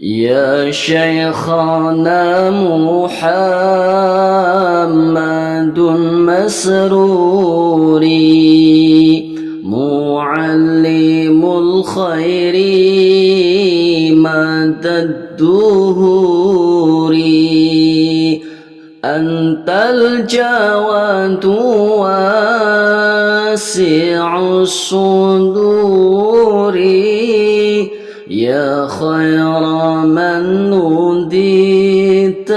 يا شيخنا محمد مسروري معلم الخير مدى الدهور أنت الجواد واسع الصدور يا خير من نوديت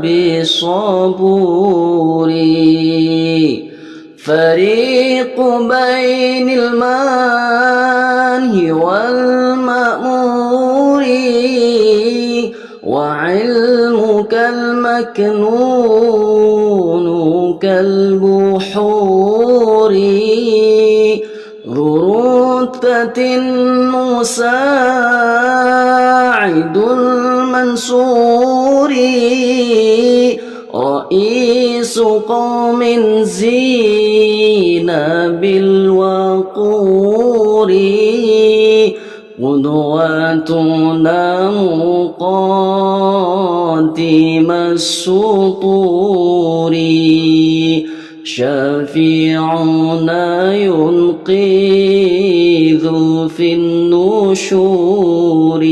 بصبور فريق بين المنهي والمأمور وعلمك المكنون كالبحور ذو رتبة مساعد المنصور رئيس قوم زين بالوقور قدوتنا مقدم السطور شفيعنا ينقذ في النشور